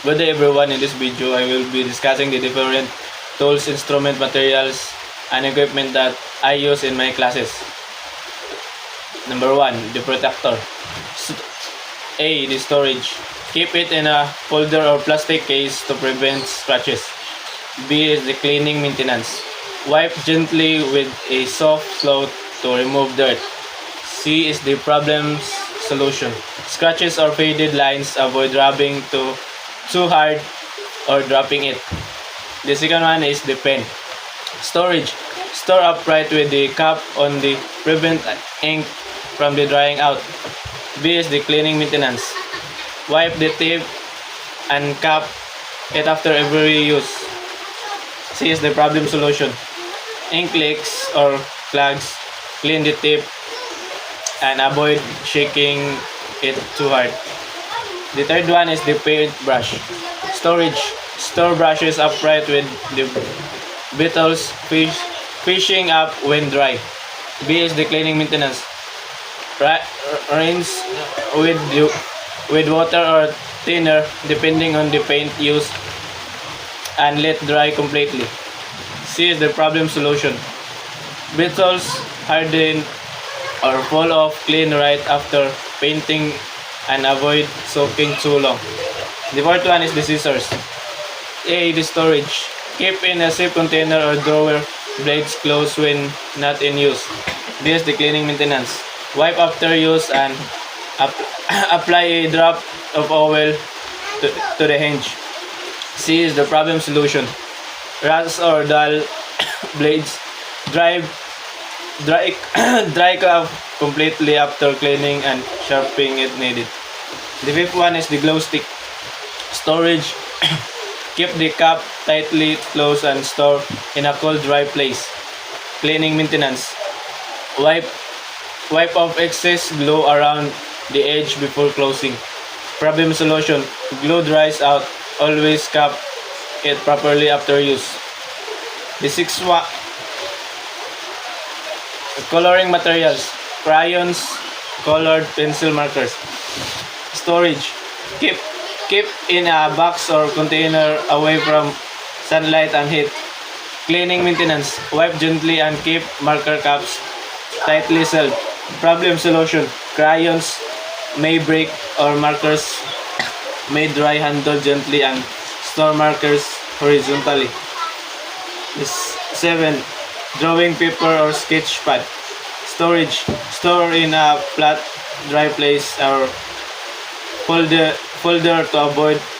Good day everyone. In this video, I will be discussing the different tools, instrument, materials, and equipment that I use in my classes. Number 1, the protector. A, the storage. Keep it in a folder or plastic case to prevent scratches. B is the cleaning maintenance. Wipe gently with a soft cloth to remove dirt. C is the problem's solution. Scratches or faded lines, avoid rubbing too hard or dropping it. The second one is the pen. Storage. Store upright with the cap on the prevent ink from the drying out. B is the cleaning maintenance. Wipe the tip and cap it after every use. C is the problem solution. Ink leaks or clogs, clean the tip and avoid shaking it too hard. The third one is the paint brush. Storage. Store brushes upright with the bristles fishing up when dry. B is the cleaning maintenance. Rinse with water or thinner depending on the paint used and let dry completely. C is the problem solution. Bristles harden or fall off, clean right after painting and avoid soaking too long. The fourth one is the scissors. A, the storage. Keep in a safe container or drawer, blades closed when not in use. B is the cleaning maintenance. Wipe after use and apply a drop of oil to the hinge. C is the problem solution. Rods or dull blades dry completely after cleaning and sharpening it needed. The fifth one is the glow stick. Storage. Keep the cap tightly closed and store in a cold, dry place. Cleaning maintenance. Wipe off excess glue around the edge before closing. Problem solution. Glue dries out. Always cap it properly after use. The sixth one, coloring materials. Crayons, colored pencil markers. Storage. Keep in a box or container away from sunlight and heat. Cleaning maintenance. Wipe gently and keep marker caps tightly sealed. Problem solution. Crayons may break or markers may dry. Handle gently and store markers horizontally. 7. Drawing paper or sketch pad. Storage. Store in a flat, dry place or folder to avoid